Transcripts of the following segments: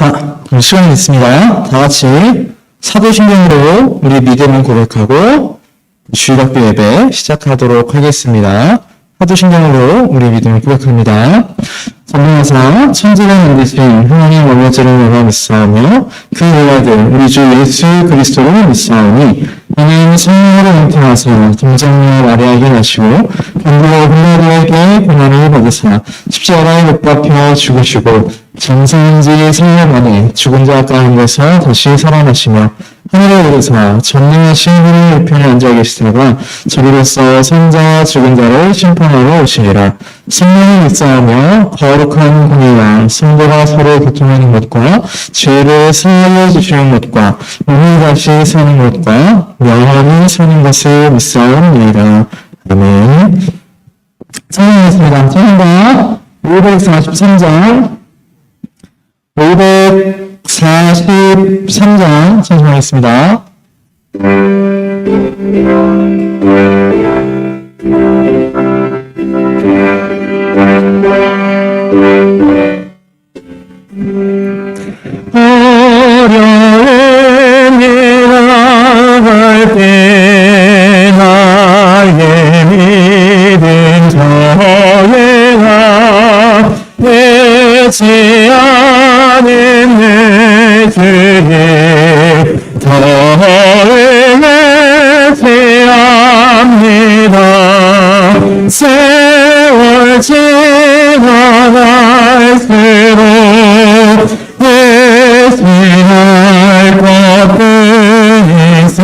자, 그럼 시간이 있습니다. 다 같이 사도신경으로 우리 믿음을 고백하고 주일학교 예배 시작하도록 하겠습니다. 사도신경으로 우리 믿음을 고백합니다. 전능하사 천지를 만드신 하나님 아버지를 내가 믿사오며 그 외아들 우리 주 예수 그리스도를 믿사오니 이는 성령으로 잉태하사 동정녀 마리아에게 나시고 본국의 홀라리에게 고난을 받으사 십자가에 못 박혀 죽으시고 장사한 지 3년 만에 죽은 자 가운데서 다시 살아나시며 하늘에 오르사 전능하신 하나님 우편에 앉아 계시다가 저리로서 산자와 죽은 자를 심판하러 오시리라. 성령을 믿사오며 거룩한 공의와 성도가 서로 교통하는 것과 죄를 사하여 주시는 것과 몸이 다시 사는 것과 영원히 사는 것을 믿사옵나이다. 아멘. 성령이었습니다. 성령과 543장 543장 찬송하겠습니다. 어려움이 나갈 때 나의 믿음 저해가 되지 않은 내 주에 더욱 회개합니다. 세월 지나갈수록 회개할 것뿐이세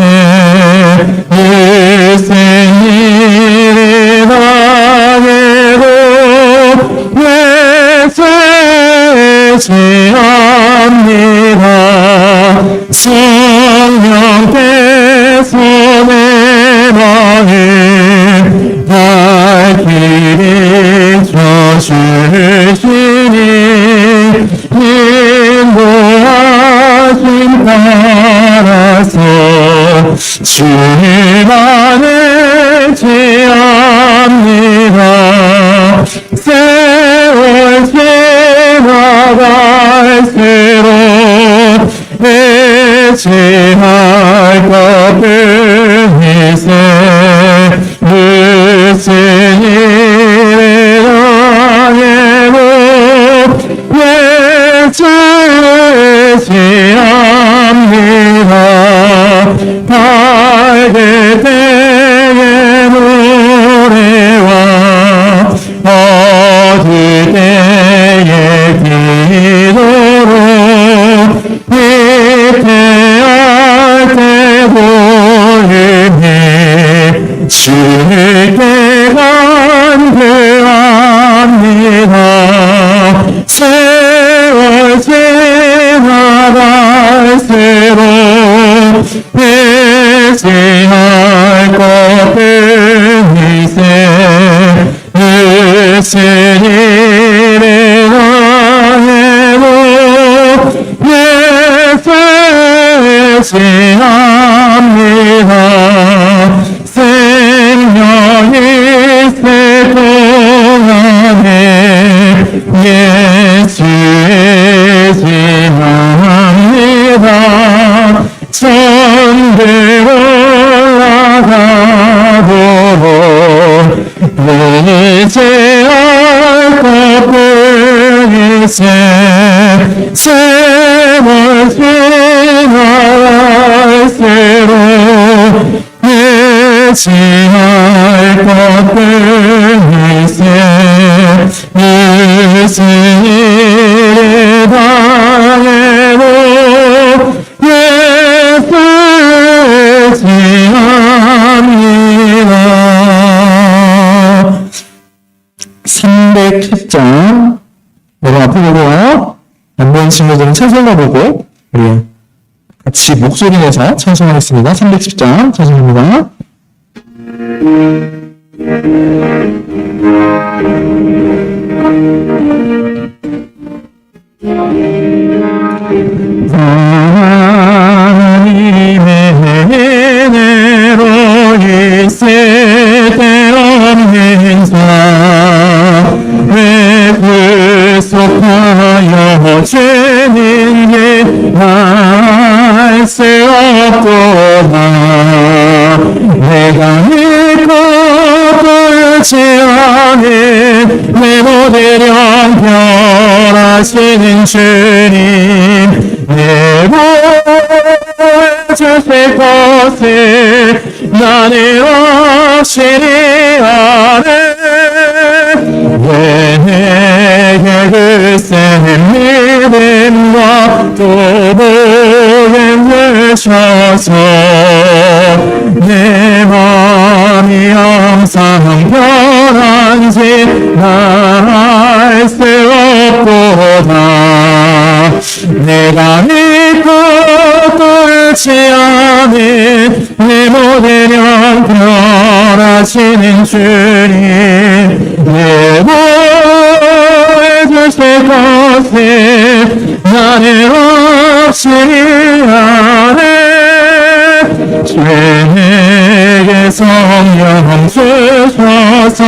일생 일이 당해도 회개하지 않니다. 성령께서 내 마음 밝히게 해주시니 인도하심 따라서 주님만을 지합니다. 세월 지나갈수록 회개할 것뿐이세 무슨 일을 당해도 회개하지 않습니다. 밝을 때의 노래와 어두울 때의 기도로 위태할 때 보임이 주께 간구합니다. 세월 지나갈수록 회개할 것뿐이세 무슨 일을 당해도 회개하지 않습니다. 생명이 있을 동안에 예수의 지합니다. 천대 올라가도록 의지할 것뿐이세 세월 지나갈수록 회개할 것뿐이세 무슨 일을 당해도 회개하지 않습니다. 307장 여러분 앞에 보고요. 안 보이는 친구들은 찬송가 보고 우리 같이 목소리 내서 찬송하겠습니다. 310장 찬송합니다. 하나님의 은혜로 있을 때 없는 자 왜 구속하여 알려주는 게 알 수 없도다. 내가 믿고 뚫지 않은 내 모든 영별하시는 주님, 내 보여주실 것을 나는 확실히 아네. 왜 내게 글쎄 믿음과 또 복음 주셔서 내 마음이 항상 변한지 알 수 없도다. 내가 믿고 뚫지 않은 내 모든 영별하시는 주님, 내 보여주실 것을 나는 확실히 아네. 주에게 성령 주셔서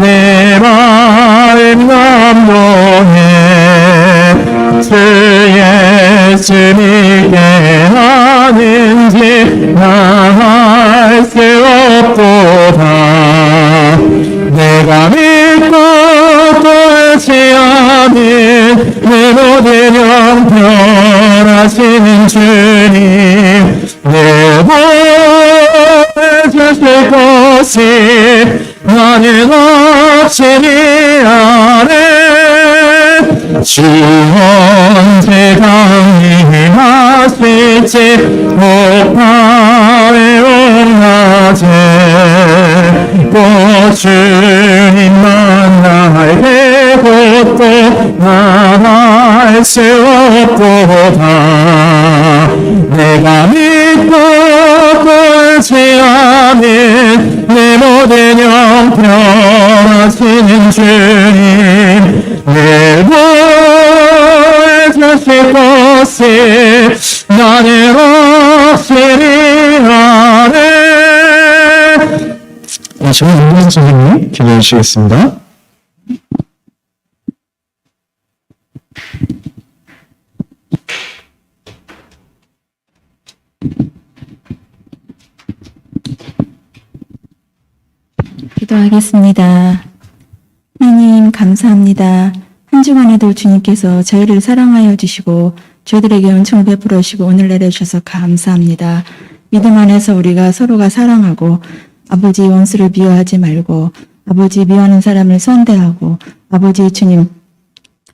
내 마음 감동해. 주 예수 믿게 하는지 알 수 없도다. 내가 믿고 뚫지 않은 내 모든 영별하시는 주님, 내 보여주실 것을 나는 확실히 아네. 주 언제 강림하실지 폭발의 온낮에 또 주님 만날 그것도 알 수 없도다. 내가 믿고 뚫지 않은 내 모든 영별하시는 주님, 내 보여주실 것을 나는 확실히 아네. 지금 윤경 선생님 기도해 주시겠습니다. 기도하겠습니다. 하나님 감사합니다. 한 주간에도 주님께서 저희를 사랑하여 주시고 저희들에게 은총을 베풀어 주시고 오늘 내려주셔서 감사합니다. 믿음 안에서 우리가 서로가 사랑하고 아버지 원수를 미워하지 말고 아버지 미워하는 사람을 선대하고 아버지 주님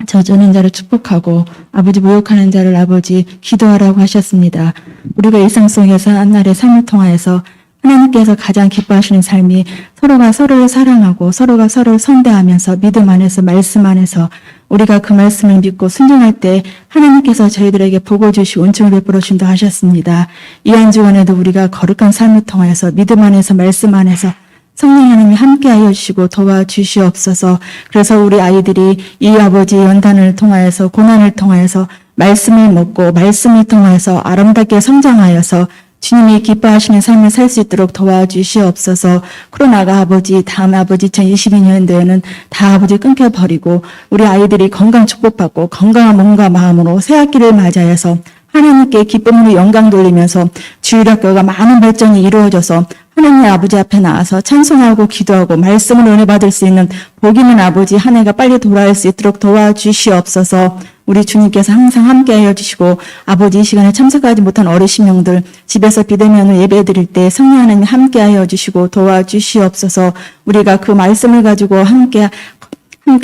저주는 자를 축복하고 아버지 모욕하는 자를 아버지 기도하라고 하셨습니다. 우리가 일상 속에서 한날의 삶을 통하여서 하나님께서 가장 기뻐하시는 삶이 서로가 서로를 사랑하고 서로가 서로를 선대하면서 믿음 안에서 말씀 안에서 우리가 그 말씀을 믿고 순종할 때 하나님께서 저희들에게 복을 주시고 은총을 베풀어 주신다 하셨습니다. 이 한 주간에도 우리가 거룩한 삶을 통하여서 믿음 안에서 말씀 안에서 성령 하나님이 함께하여 주시고 도와주시옵소서. 그래서 우리 아이들이 이 아버지 연단을 통하여서 고난을 통하여서 말씀을 먹고 말씀을 통하여서 아름답게 성장하여서 주님이 기뻐하시는 삶을 살 수 있도록 도와주시옵소서. 코로나가 아버지 다음 아버지 2022년도에는 다 아버지 끊겨버리고 우리 아이들이 건강 축복받고 건강한 몸과 마음으로 새학기를 맞이해서 하나님께 기쁨으로 영광 돌리면서 주일학교가 많은 발전이 이루어져서 하나님 아버지 앞에 나와서 찬송하고 기도하고 말씀을 은혜 받을 수 있는 복 있는 아버지 한 해가 빨리 돌아올 수 있도록 도와주시옵소서. 우리 주님께서 항상 함께하여 주시고 아버지 이 시간에 참석하지 못한 어르신 영들 집에서 비대면으로 예배드릴 때 성령 하나님 함께하여 주시고 도와주시옵소서. 우리가 그 말씀을 가지고 함께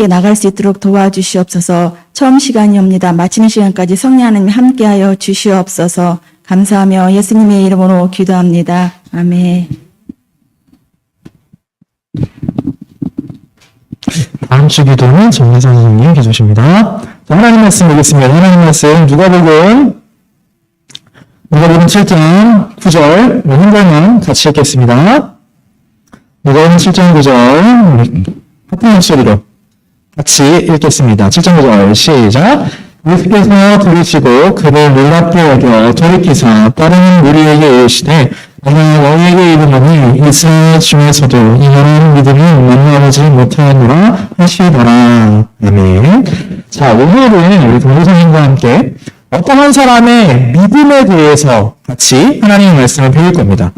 나갈 수 있도록 도와주시옵소서. 처음 시간이옵니다. 마치는 시간까지 성령 하나님 함께하여 주시옵소서. 감사하며 예수님의 이름으로 기도합니다. 아멘. 다음 주 기도는 정혜선 선생님 기도십니다. 하나님 말씀 보겠습니다. 하나님 말씀 누가복음 7장 9절 한 절만 같이 읽겠습니다. 누가복음 7장 9절 우리 같은 목소리로 같이 읽겠습니다. 7장 9절 시작. 예수께서 들으시고 그를 놀랍게 여겨 돌이키사 다른 무리에게 이르시되 내가 너희에게 이르노니 이스라엘 중에서도 이런 믿음이 만나보지 못하였노라 하시더라. 아멘. 자, 오늘은 우리 동료선생님과 함께 어떠한 사람의 믿음에 대해서 같이 하나님의 말씀을 배울 겁니다.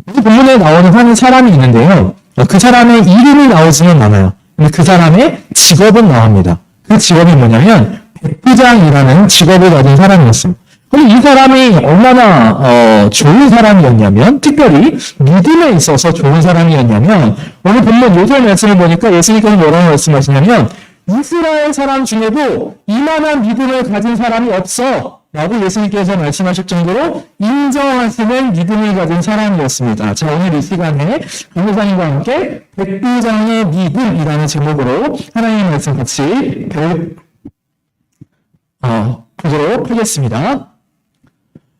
우리 본문에 나오는 한 사람이 있는데요. 그 사람의 이름이 나오지는 않아요. 근데 그 사람의 직업은 나옵니다. 그 직업이 뭐냐면 백부장이라는 직업을 가진 사람이었습니다. 그럼 이 사람이 얼마나 좋은 사람이었냐면, 특별히 믿음에 있어서 좋은 사람이었냐면, 오늘 본문 요절 말씀을 보니까 예수님께서 뭐라고 말씀하시냐면, 이스라엘 사람 중에도 이만한 믿음을 가진 사람이 없어 라고 예수님께서 말씀하실 정도로 인정하시는 믿음을 가진 사람이었습니다. 자, 오늘 이 시간에 강의사님과 함께 백부장의 믿음이라는 제목으로 하나님의 말씀 같이 보도록 하겠습니다.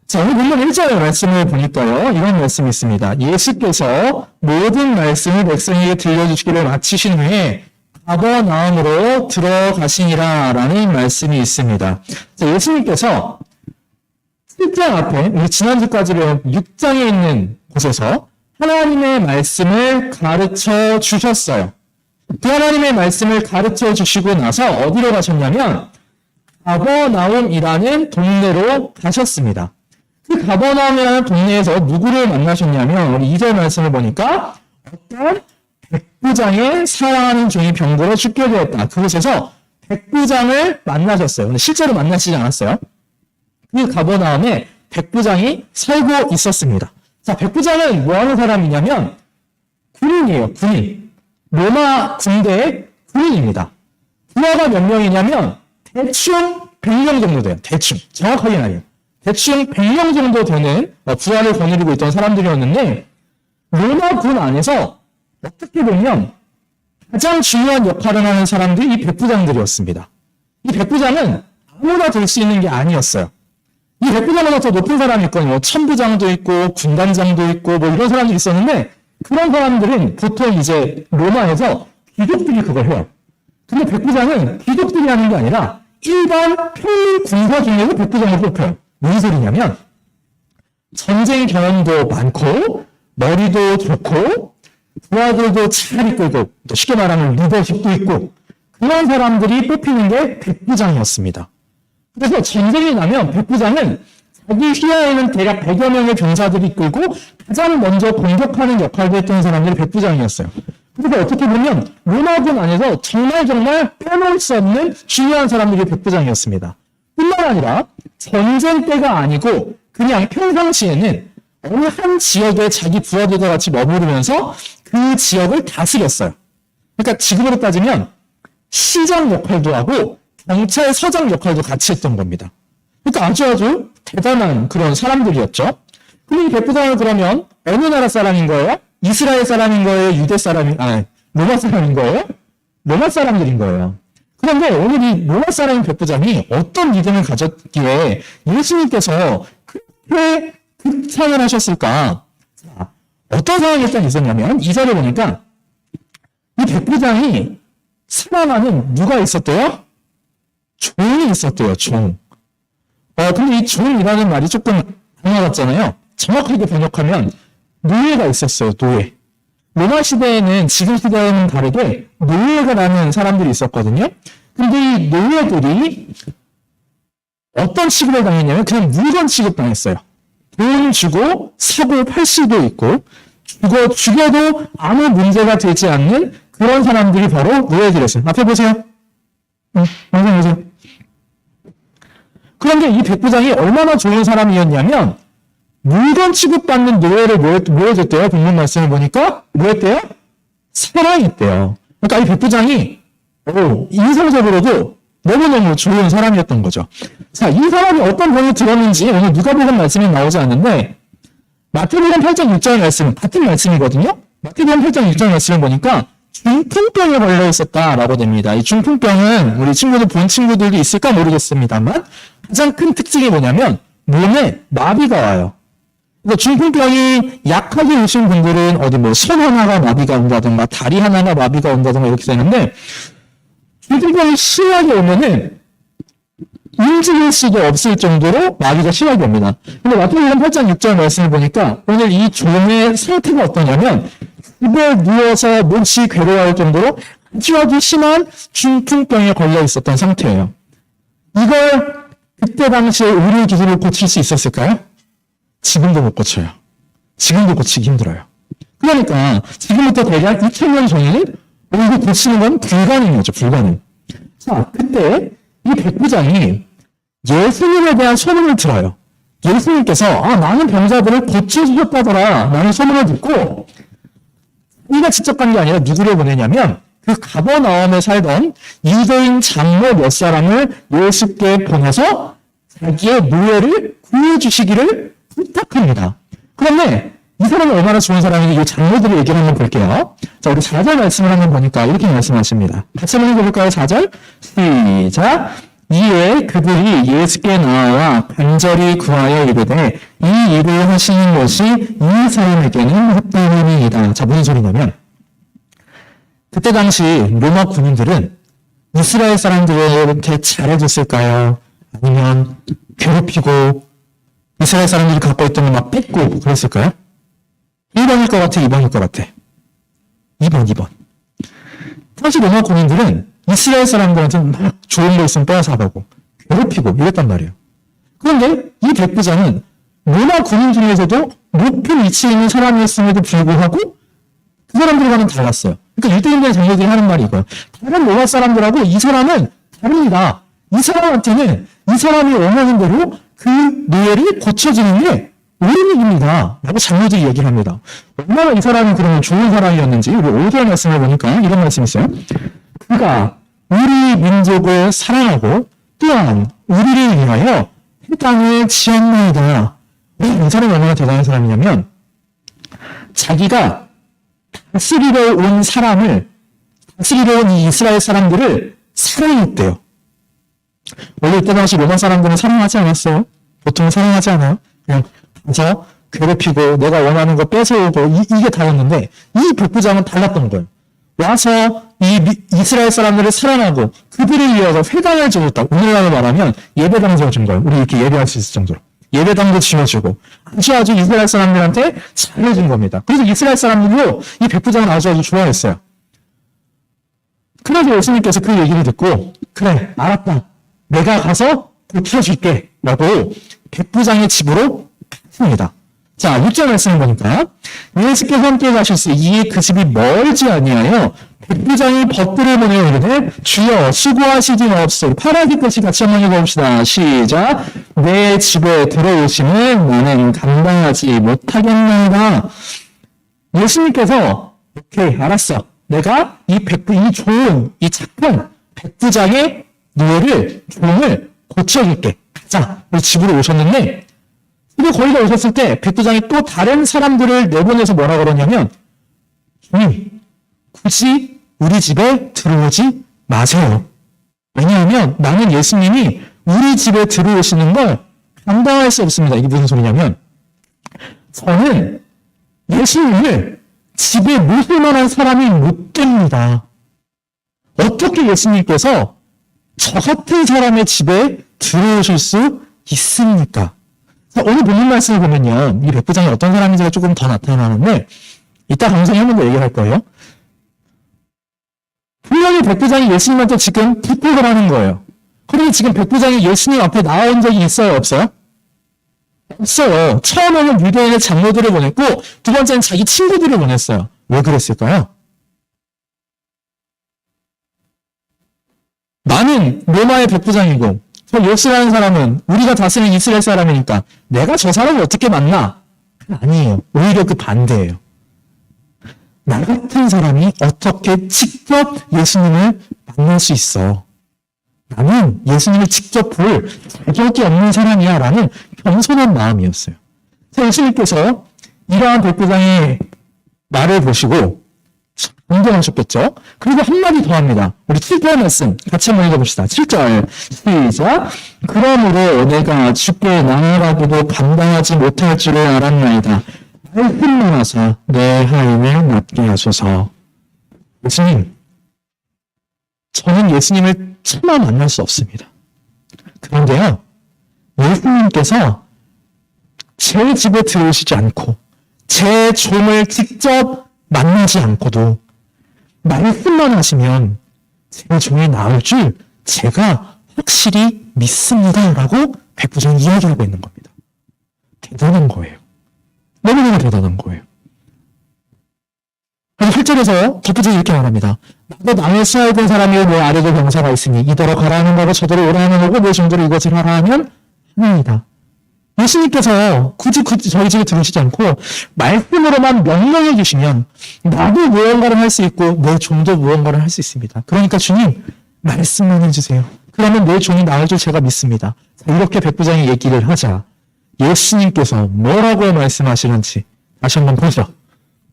자, 오늘 본문 1절의 말씀을 보니까요, 이런 말씀이 있습니다. 예수께서 모든 말씀을 백성에게 들려주시기를 마치신 후에 가버나움으로 들어가시니라 라는 말씀이 있습니다. 자, 예수님께서 7장 앞에, 우리 지난주까지 배운 6장에 있는 곳에서 하나님의 말씀을 가르쳐 주셨어요. 그 하나님의 말씀을 가르쳐 주시고 나서 어디로 가셨냐면 가버나움이라는 동네로 가셨습니다. 그 가버나움이라는 동네에서 누구를 만나셨냐면 우리 2절 말씀을 보니까 어떤 백부장의 사랑하는 종이 병고로 죽게 되었다. 그곳에서 백부장을 만나셨어요. 근데 실제로 만나시지 않았어요. 그 가버나움에 백부장이 살고 있었습니다. 자, 백부장은 뭐 하는 사람이냐면 군인이에요. 군인. 로마 군대의 군인입니다. 부하가 몇 명이냐면 대충 100명 정도 돼요. 대충. 정확하게는 아니에요. 대충 100명 정도 되는 부하를 거느리고 있던 사람들이었는데 로마 군 안에서 어떻게 보면 가장 중요한 역할을 하는 사람들이 이 백부장들이었습니다. 이 백부장은 아무나 될 수 있는 게 아니었어요. 이 백부장보다 더 높은 사람이 있거든요. 천부장도 있고 군단장도 있고 뭐 이런 사람들이 있었는데 그런 사람들은 보통 이제 로마에서 귀족들이 그걸 해요. 근데 백부장은 귀족들이 하는 게 아니라 일반 평민 군사 중에서 백부장을 뽑혀요. 무슨 소리냐면 전쟁 경험도 많고 머리도 좋고 부하들도 잘 이끌고 또 쉽게 말하면 리더십도 있고 그런 사람들이 뽑히는 게 백부장이었습니다. 그래서 전쟁이 나면 백부장은 자기 휘하에는 대략 100여 명의 병사들이 이끌고 가장 먼저 공격하는 역할을 했던 사람들이 백부장이었어요. 그래서 어떻게 보면 로마군 안에서 정말 빼놓을 수 없는 중요한 사람들이 백부장이었습니다. 뿐만 아니라 전쟁 때가 아니고 그냥 평상시에는 어느 한 지역에 자기 부하들과 같이 머무르면서 그 지역을 다스렸어요. 그러니까 지금으로 따지면 시장 역할도 하고 경찰서장 역할도 같이 했던 겁니다. 그러니까 아주 대단한 그런 사람들이었죠. 근데 이 백부장은 그러면 어느 나라 사람인 거예요? 이스라엘 사람인 거예요? 로마 사람인 거예요? 로마 사람들인 거예요. 그런데 오늘 이 로마 사람인 백부장이 어떤 믿음을 가졌기에 예수님께서 그렇게 극찬을 하셨을까? 자, 어떤 상황이 일단 있었냐면 2절에 보니까 이 백부장이 사랑하는 누가 있었대요? 종이 있었대요. 종. 근데 이 종이라는 말이 조금 달라졌잖아요. 정확하게 번역하면 노예가 있었어요. 노예. 로마 시대에는 지금 시대와는 다르게 노예가라는 사람들이 있었거든요. 근데 이 노예들이 어떤 취급을 당했냐면 그냥 물건 취급당했어요. 돈 주고 사고 팔 수도 있고 죽여도 아무 문제가 되지 않는 그런 사람들이 바로 노예들이었어요. 앞에 보세요. 영상 보세요. 그런데 이 백부장이 얼마나 좋은 사람이었냐면 물건 취급받는 노예를 뭐 해줬대요? 본문 말씀을 보니까 뭐 했대요? 사랑했대요. 그러니까 이 백부장이 인성적으로도 너무너무 좋은 사람이었던 거죠. 자, 이 사람이 어떤 병이 들었는지 오늘 누가복음 말씀이 나오지 않는데 마태복음 8장 6절 말씀 같은 말씀이거든요. 마태복음 8장 6절 말씀을 보니까 중풍병에 걸려 있었다라고 됩니다. 이 중풍병은 우리 친구들 본 친구들도 있을까 모르겠습니다만 가장 큰 특징이 뭐냐면 몸에 마비가 와요. 그러니까 중풍병이 약하게 오신 분들은 손 하나가 마비가 온다든가 다리 하나가 마비가 온다든가 이렇게 되는데 중풍병이 심하게 오면은 움직일 수도 없을 정도로 마귀가 심하게 옵니다. 근데 마태복음 8장 6절 말씀을 보니까 오늘 이 종의 상태가 어떠냐면 집에 누워서 몹시 괴로워할 정도로 아주 심한 중풍병에 걸려 있었던 상태예요. 이걸 그때 당시에 의료기술을 고칠 수 있었을까요? 지금도 못 고쳐요. 지금도 고치기 힘들어요. 그러니까 지금부터 대략 2000년 전에는 이거 고치는 건 불가능이었죠. 불가능. 자, 그때 이 백부장이 예수님에 대한 소문을 들어요. 예수님께서 나는 병자들을 고쳐주셨다더라 라는 소문을 듣고 이가 직접 간 게 아니라 누구를 보내냐면 그 가버나움에 살던 유대인 장로 몇 사람을 예수께 보내서 자기의 노예를 구해주시기를 부탁합니다. 그런데 이 사람이 얼마나 좋은 사람인지 이 장로들의 얘기를 한번 볼게요. 자, 우리 4절 말씀을 한번 보니까 이렇게 말씀하십니다. 같이 한번 해볼까요? 4절 시작. 이에 그들이 예수께 나와 간절히 구하여 이르되 이 일을 하시는 것이 이 사람에게는 합당함이니이다. 자, 무슨 소리냐면 그때 당시 로마 군인들은 이스라엘 사람들한테 잘해줬을까요? 아니면 괴롭히고 이스라엘 사람들이 갖고 있던 거 막 뺏고 그랬을까요? 1번일 것 같아, 2번일 것 같아? 2번. 당시 로마 군인들은 이스라엘 사람들한테 막 좋은 거 있으면 빼앗아가고 괴롭히고 이랬단 말이에요. 그런데 이 백부장은 로마 군인 중에서도 높은 위치에 있는 사람이었음에도 불구하고 그 사람들과는 달랐어요. 그러니까 유대인들 장로들이 하는 말이 이거예요. 다른 로마 사람들하고 이 사람은 다릅니다. 이 사람한테는 이 사람이 원하는 대로 그 노예를 고쳐주는 게 옳은 일입니다. 라고 장로들이 얘기를 합니다. 얼마나 이 사람이 그러면 좋은 사람이었는지 우리 5절 말씀을 보니까 이런 말씀이 있어요. 그가 우리 민족을 사랑하고 또한 우리를 위하여 이 땅을 지었나이다. 이 사람이 얼마나 대단한 사람이냐면 자기가 다스리러 온 사람을 다스리러 온 이 이스라엘 사람들을 사랑했대요. 원래 이때 당시 로마 사람들은 사랑하지 않았어요. 보통 사랑하지 않아요. 그냥 가서 괴롭히고 내가 원하는 거 뺏어오고 이게 다였는데 이 백부장은 달랐던 거예요. 와서 이 이스라엘 사람들을 사랑하고 그들을 위해서 회당을 지었다. 오늘날로 말하면 예배당을 준 거예요. 우리 이렇게 예배할 수 있을 정도로. 예배당도 지어주고 아주 이스라엘 사람들한테 잘해준 겁니다. 그래서 이스라엘 사람들도 이 백부장을 아주 좋아했어요. 그래서 예수님께서 그 얘기를 듣고 그래 알았다. 내가 가서 고쳐줄게 라고 백부장의 집으로 갔습니다. 자, 6절 말씀을 보니까 예수께서 함께 가셨으니 이에 그 집이 멀지 아니하여 백부장이 벗들을 보내어 이르되 주여 수고하시지마옵소서. 파라기 끝이 같이 한번 읽어봅시다. 시작. 내 집에 들어오시면 나는 감당하지 못하겠나이다. 예수님께서 오케이 알았어. 내가 이 좋은 이 착한 백부장의 노예를 종을 고쳐줄게. 가자. 우리 집으로 오셨는데 근데 거기다 오셨을 때 백부장이 또 다른 사람들을 내보내서 뭐라 그러냐면 주님 굳이 우리 집에 들어오지 마세요. 왜냐하면 나는 예수님이 우리 집에 들어오시는 걸 감당할 수 없습니다. 이게 무슨 소리냐면 저는 예수님을 집에 모실 만한 사람이 못 됩니다. 어떻게 예수님께서 저 같은 사람의 집에 들어오실 수 있습니까? 자, 오늘 본문 말씀을 보면요. 이 백부장이 어떤 사람인지가 조금 더 나타나는데 이따 방송에 한 번 더 얘기할 거예요. 분명히 백부장이 예수님한테 지금 부탁을 하는 거예요. 그런데 지금 백부장이 예수님 앞에 나온 적이 있어요? 없어요? 없어요. 처음에는 유대인의 장로들을 보냈고 두 번째는 자기 친구들을 보냈어요. 왜 그랬을까요? 나는 로마의 백부장이고 저 예수라는 사람은 우리가 다스리는 이스라엘 사람이니까 내가 저 사람을 어떻게 만나? 아니에요. 오히려 그 반대예요. 나 같은 사람이 어떻게 직접 예수님을 만날 수 있어? 나는 예수님을 직접 볼 자격이 없는 사람이야 라는 겸손한 마음이었어요. 자, 예수님께서 이러한 백부장의 말을 보시고 존경하셨겠죠? 그리고 한마디 더 합니다. 우리 7절 말씀 같이 한번 읽어봅시다. 7절 시작. 그러므로 내가 주께 나아가고도 감당하지 못할 줄을 알았나이다. 말씀만 하사 내 하인을 낫게 하소서. 예수님, 저는 예수님을 차마 만날 수 없습니다. 그런데요, 예수님께서 제 집에 들어오시지 않고 제 종을 직접 만나지 않고도 말씀만 하시면 제 종이 나을 줄 제가 확실히 믿습니다라고 백부장이 이야기하고 있는 겁니다. 대단한 거예요. 너무너무 대단한 거예요. 그래서 8절에서 덧붙여 이렇게 말합니다. 나도 남의 수하에 된 사람이 내 아래도 병사가 있으니 이더러 가라 하는 거고 저더러 오라 하는 거고 내 종들을 이것을 하라 하면 하나이다. 예수님께서 굳이 저희 집에 들어오시지 않고 말씀으로만 명령해 주시면 나도 무언가를 할 수 있고 내 종도 무언가를 할 수 있습니다. 그러니까 주님 말씀만 해주세요. 그러면 내 종이 나을 줄 제가 믿습니다. 자, 이렇게 백부장이 얘기를 하자 예수님께서 뭐라고 말씀하시는지 다시 한번 보죠.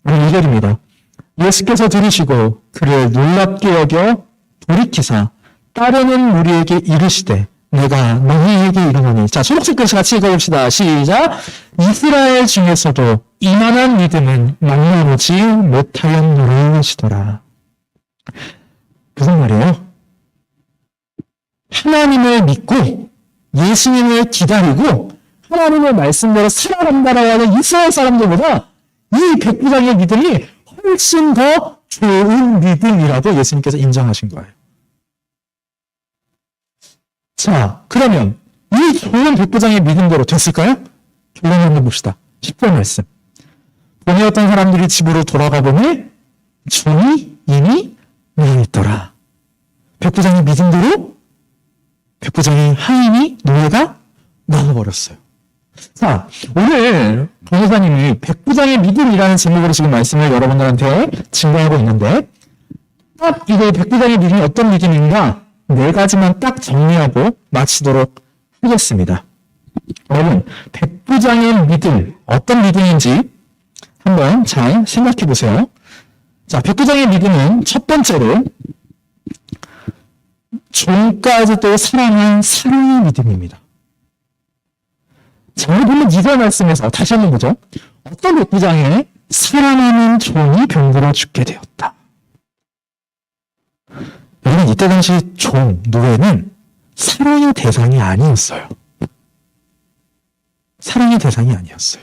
오늘 2절입니다. 예수께서 들으시고 그를 놀랍게 여겨 돌이키사 따르는 무리에게 이르시되 내가 너희에게 이르노니. 자, 초록색 글씨 같이 읽어봅시다. 시작. 이스라엘 중에서도 이만한 믿음은 만나보지 못하였노라 하시더라. 무슨 말이에요? 하나님을 믿고 예수님을 기다리고 하나님의 말씀대로 살아간다라고 하는 이스라엘 사람들보다 이 백부장의 믿음이 훨씬 더 좋은 믿음이라고 예수님께서 인정하신 거예요. 자, 그러면 이 좋은 백부장의 믿음대로 됐을까요? 결론을 한번 봅시다. 10절 말씀. 보니 어떤 사람들이 집으로 돌아가 보니 종이 이미 누워있더라. 백부장의 믿음대로 백부장의 하인이 노예가 나와버렸어요. 자, 오늘 변호사님이 백부장의 믿음이라는 제목으로 지금 말씀을 여러분들한테 증거하고 있는데 딱 이거 백부장의 믿음이 어떤 믿음인가 4가지만 딱 정리하고 마치도록 하겠습니다. 여러분, 백부장의 믿음, 어떤 믿음인지 한번 잘 생각해 보세요. 자, 백부장의 믿음은 첫 번째로 종까지도 사랑한 사랑의 믿음입니다. 자, 오늘 보면 2절 말씀에서 다시 한번 보죠. 어떤 백부장의 사랑하는 종이 병들어 죽게 되었다. 여러분, 이때 당시 종, 노예는 사랑의 대상이 아니었어요. 사랑의 대상이 아니었어요.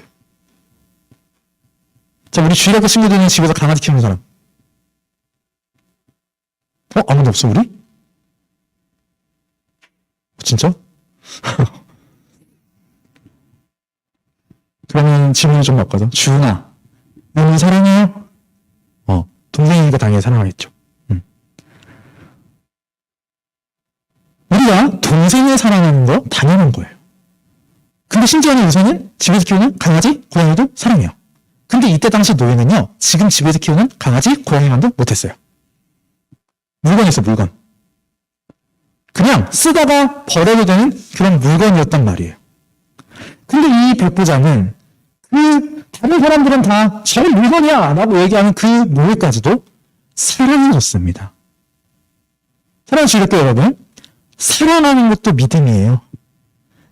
자, 우리 주일학교 친구들은 집에서 강아지 키우는 사람. 아무도 없어, 우리? 진짜? 그러면 질문을 좀 바꿔서. 주은아, 너는 사랑해요? 동생이니까 당연히 사랑하겠죠. 우리가 동생을 사랑하는 거 당연한 거예요. 근데 심지어는 요새는 집에서 키우는 강아지, 고양이도 사랑해요. 근데 이때 당시 노예는요, 지금 집에서 키우는 강아지, 고양이만도 못했어요. 물건이었어, 물건. 그냥 쓰다가 버려도 되는 그런 물건이었단 말이에요. 근데 이 백부장은 다른 사람들은 다 저런 물건이야 라고 얘기하는 그 노예까지도 사랑해줬습니다. 사랑해 주실게요, 여러분. 사랑하는 것도 믿음이에요.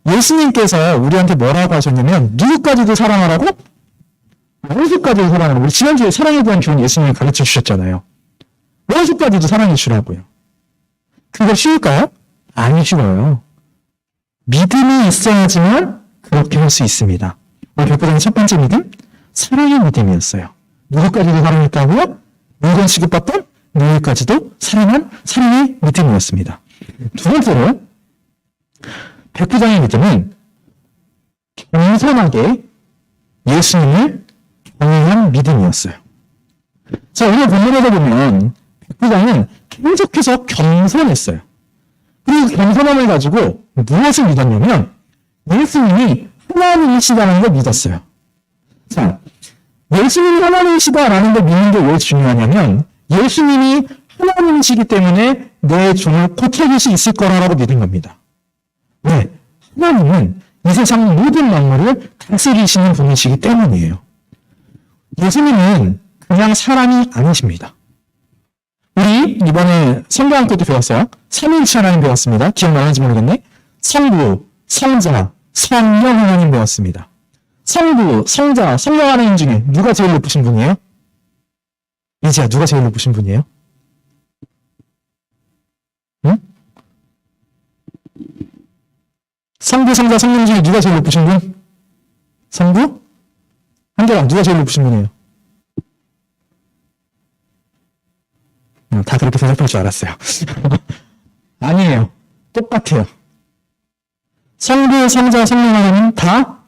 예수님께서 우리한테 뭐라고 하셨냐면 누구까지도 사랑하라고? 원수까지도 사랑하라고. 우리 지난주에 사랑에 대한 교훈 예수님이 가르쳐 주셨잖아요. 원수까지도 사랑해 주라고요. 그거 쉬울까요? 안 쉬워요. 믿음이 있어야지만 그렇게 할 수 있습니다. 오늘 백부장의 첫 번째 믿음? 사랑의 믿음이었어요. 누구까지도 사랑했다고요? 물건 취급받던 누구까지도 사랑한 사랑의 믿음이었습니다. 두 번째로 백부장의 믿음은 겸손하게 예수님을 경외한 믿음이었어요. 자, 오늘 본문에서 보면 백부장은 계속해서 겸손했어요. 그리고 겸손함을 가지고 무엇을 믿었냐면 예수님이 하나님이시다는 걸 믿었어요. 자, 예수님이 하나님이시다라는 걸 믿는 게 왜 중요하냐면 예수님이 하나님이시기 때문에 내 종을 고쳐줄 수 있을 거라고 믿은 겁니다. 왜? 하나님은 이 세상 모든 만물을 다스리시는 분이시기 때문이에요. 예수님은 그냥 사람이 아니십니다. 우리 이번에 성경학교 때 배웠어요. 삼위일체 하나님 배웠습니다. 기억나는지 모르겠네. 성부, 성자, 성령 하나님 배웠습니다. 성부, 성자, 성령 하나님 중에 누가 제일 높으신 분이에요? 이지야, 누가 제일 높으신 분이에요? 응? 성부, 성자, 성령 중에 누가 제일 높으신 분? 성부? 한결아, 누가 제일 높으신 분이에요? 다 그렇게 대답할 줄 알았어요. 아니에요. 똑같아요. 성부, 성자, 성령 하나는 다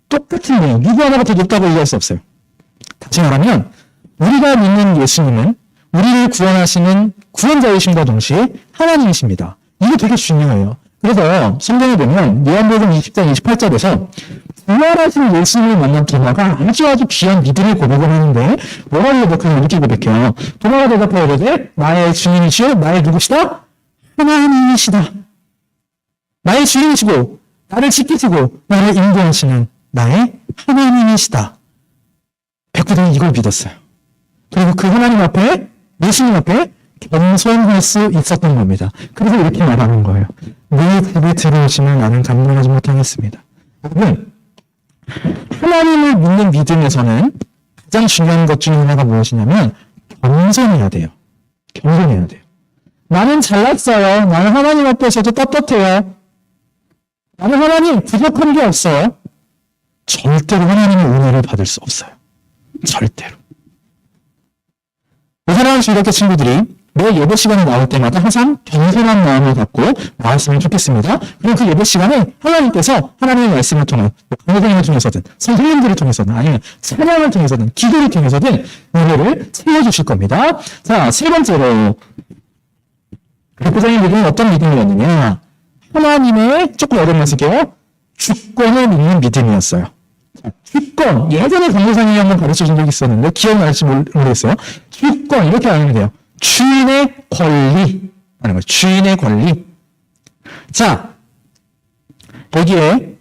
똑같은 거예요. 누구 하나가 더 높다고 얘기할 수 없어요. 다시 말하면 우리가 믿는 예수님은 우리를 구원하시는 구원자이심과 동시에 하나님이십니다. 이게 되게 중요해요. 그래서 성경에 보면 요한복음 20장 28절에서 부활하신 예수님을 만난 도마가 아주 귀한 믿음의 고백을 하는데 뭐라고 고백하냐 이렇게 고백해요. 도마가 대답하여 이르되 나의 주님이시오 나의 누구시다? 하나님이시다. 나의 주님이시고 나를 지키시고 나를 인도하시는 나의 하나님이시다. 백부장이 이걸 믿었어요. 그리고 그 하나님 앞에 예수님 앞에 겸손할 수 있었던 겁니다. 그래서 이렇게 말하는 거예요. 네 집에 들어오시면 나는 감당하지 못하겠습니다. 여러분, 하나님을 믿는 믿음에서는 가장 중요한 것 중에 하나가 무엇이냐면 겸손해야 돼요. 겸손해야 돼요. 나는 잘났어요. 나는 하나님 앞에서도 떳떳해요. 나는 하나님 부족한 게 없어요. 절대로 하나님의 은혜를 받을 수 없어요. 절대로. 사랑하는 이렇게 친구들이 매 예배 시간에 나올 때마다 항상 겸손한 마음을 갖고 나왔으면 좋겠습니다. 그리고 그 예배 시간에 하나님께서 하나님의 말씀을 통해 강의를 통해서든 선생님들을 통해서든 아니면 찬양을 통해서든 기도를 통해서든 은혜를 채워주실 겁니다. 자, 세 번째로 백부장의 믿음은 어떤 믿음이었느냐? 하나님의 조금 어려운 말 쓸게요. 주권을 믿는 믿음이었어요. 주권, 예전에 강도사님이 한번 가르쳐 준 적이 있었는데 기억날지 모르겠어요. 주권, 이렇게 하면 돼요. 주인의 권리 하는 거예요. 주인의 권리. 자, 여기에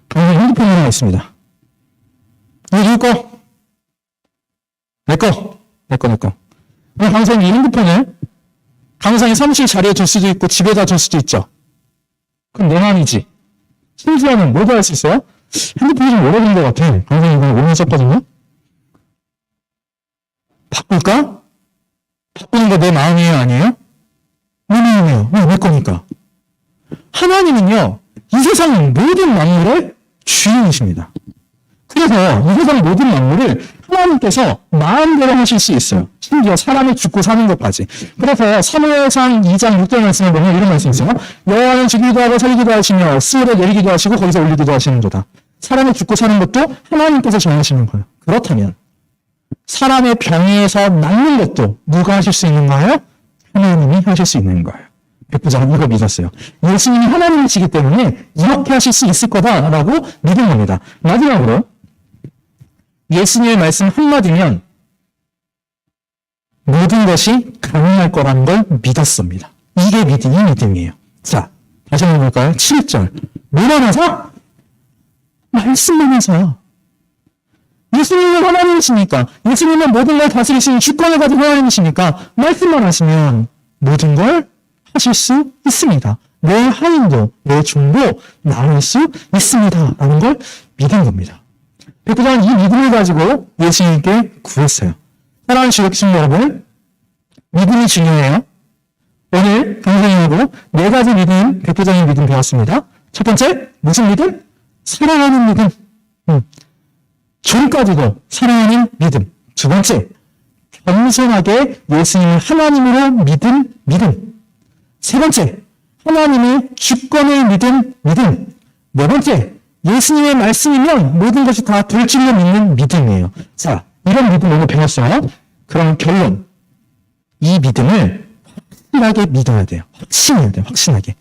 강도사님 핸드폰이 하나 있습니다. 이거 누구 거? 내 거. 강도사님 이 핸드폰을 강도사님 사무실 자리에 둘 수도 있고 집에다 둘 수도 있죠. 그럼 내 마음이지. 심지어는 뭐도 할 수 있어요? 핸드폰이 좀 오래된 것 같아. 강사님 이거 5년 썼거든요? 바꿀까? 바꾸는 게 내 마음이에요? 아니에요? 내 마음이에요. 왜? 내 거니까. 하나님은요, 이 세상 모든 만물의 주인이십니다. 그래서 이 세상 모든 만물을 하나님께서 마음대로 하실 수 있어요. 심지어 사람이 죽고 사는 것까지. 그래서 사무엘상 2장 6절 말씀을 보면 이런 말씀이 있어요. 여호와는 죽이기도 하고 살리기도 하시며 스올에 내리기도 하시고 거기서 올리기도 하시는도다. 사람이 죽고 사는 것도 하나님께서 정하시는 거예요. 그렇다면 사람의 병에서 낫는 것도 누가 하실 수 있는가요? 하나님이 하실 수 있는 거예요. 백부장은 이거 믿었어요. 예수님이 하나님이시기 때문에 이렇게 하실 수 있을 거다라고 믿은 겁니다. 마지막으로 예수님의 말씀 한마디면 모든 것이 가능할 거라는 걸 믿었습니다. 이게 믿음이에요. 자, 다시 한번 볼까요? 7절. 뭐만 하사? 말씀만 하세요. 예수님은 하나님이시니까, 예수님은 모든 걸 다스리시는 주권을 가진 하나님이시니까 말씀만 하시면 모든 걸 하실 수 있습니다. 내 하인도, 내 종도 나을 수 있습니다. 라는 걸 믿은 겁니다. 백부장은 이 믿음을 가지고 예수님께 구했어요. 사랑하는 주역신 여러분, 믿음이 중요해요. 오늘 강사님하고 네 가지 믿음, 백부장의 믿음 배웠습니다. 첫 번째, 무슨 믿음? 사랑하는 믿음. 종까지도 사랑하는 믿음. 두 번째, 겸손하게 예수님을 하나님으로 믿은 믿음. 세 번째, 하나님의 주권을 믿은 믿음. 네 번째, 예수님의 말씀이면 모든 것이 다 될 줄로 믿는 믿음이에요. 자, 이런 믿음 오늘 배웠어요. 그럼 결론. 이 믿음을 확실하게 믿어야 돼요. 확신해야 돼요. 확신하게.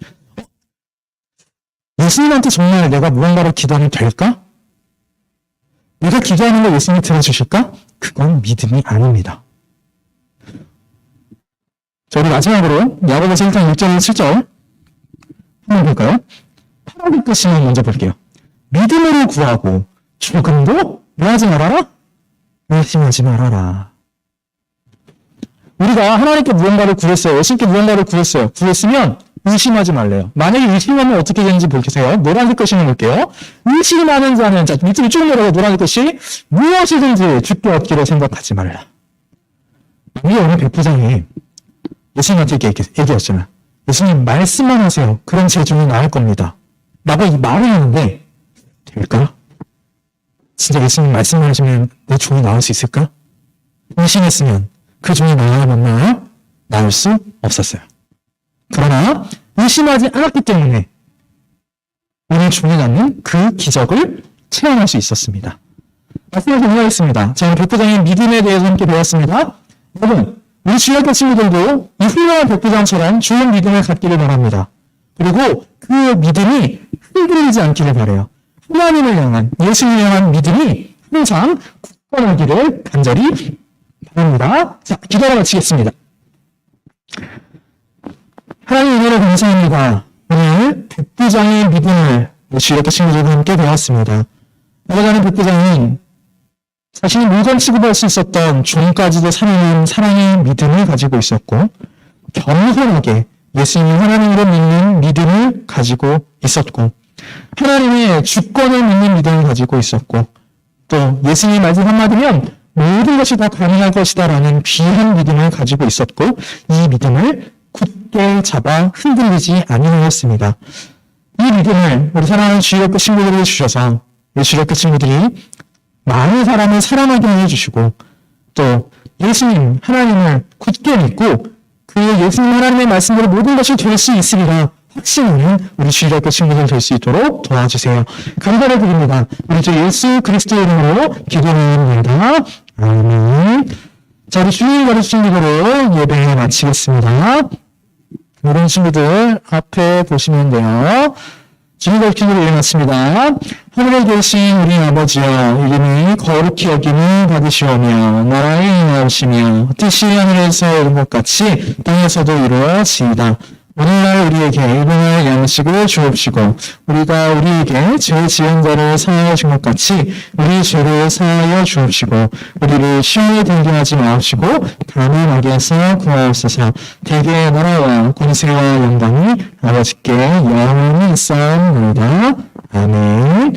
예수님한테 정말 내가 무언가를 기도하면 될까? 내가 기도하는 걸 예수님이 들어주실까? 그건 믿음이 아닙니다. 자, 우리 마지막으로 야고보서 1장 6절 7절 한번 볼까요? 파라기 끝을 먼저 볼게요. 믿음으로 구하고 조금도 뭐하지 말아라? 의심하지 말아라. 우리가 하나님께 무언가를 구했어요. 예수님께 무언가를 구했어요. 구했으면 의심하지 말래요. 만약에 의심하면 어떻게 되는지 보세요. 노란색 글씨는 볼게요. 의심하는 자는, 자, 밑으로 쭉 내려가 노란색 글씨, 무엇이든지 죽게 얻기를 생각하지 말라. 우리 오늘 백부장이 예수님한테 이렇게 얘기했잖아요. 예수님 말씀만 하세요. 그럼 제 종이 나을 겁니다. 라고 이 말을 하는데 될까? 진짜 예수님 말씀하시면 내 종이 나올 수 있을까? 의심했으면 그 종이 나와야 맞나요? 나올 수 없었어요. 그러나 의심하지 않았기 때문에 오늘 종이 낳는 그 기적을 체험할 수 있었습니다. 말씀을 공유하겠습니다. 자, 백부장의 믿음에 대해서 함께 배웠습니다. 여러분, 우리 주일학교 친구들도 이 훌륭한 백부장처럼 좋은 믿음을 갖기를 바랍니다. 그리고 그 믿음이 흔들리지 않기를 바라요. 하나님을 향한, 예수님을 향한 믿음이 항상 굳건하기를 간절히 바랍니다. 자, 기도를 마치겠습니다. 하나님 은혜를 감사합니다. 오늘 백부장의 믿음을 우리 주일학교 친구들과 함께 배웠습니다. 아버지 백부장은 자신이 물건 취급할 수 있었던 종까지도 사랑의 믿음을 가지고 있었고 겸손하게 예수님을 하나님으로 믿는 믿음을 가지고 있었고 하나님의 주권을 믿는 믿음을 가지고 있었고 또 예수님의 말씀 한마디면 모든 것이 다 가능할 것이다 라는 귀한 믿음을 가지고 있었고 이 믿음을 굳게 잡아 흔들리지 아니하였습니다. 이 믿음을 우리 사랑하는 주일학교 친구들에게 주셔서 우리 주일학교 친구들이 많은 사람을 사랑하게 해주시고 또 예수님 하나님을 굳게 믿고 그 예수님 하나님의 말씀대로 모든 것이 될 수 있으리라 확신하는 우리 주일학교 친구들 될 수 있도록 도와주세요. 감사를 드립니다. 우리 주 예수 그리스도의 이름으로 기도드립니다. 아멘. 자, 우리 주일 가르 친구들을 예배 마치겠습니다. 모든 친구들 앞에 보시면 돼요. 주님의 기도를 일어났습니다. 하늘에 계신 우리 아버지여 이름이 거룩히 여김을 받으시오며 나라의 임하오시며 뜻이 하늘에서 이룬 것 같이 땅에서도 이루어지이다. 오늘날 우리에게 일용할 양식을 주옵시고 우리가 우리에게 죄 지은 자를 사하여 준 것 같이 우리 죄를 사하여 주옵시고 우리를 시험에 들게 하지 마옵시고 다만 악에서 구하옵소서. 대개의 나라와 권세와 영광이 아버지께 영원히 있사옵나이다. 아멘.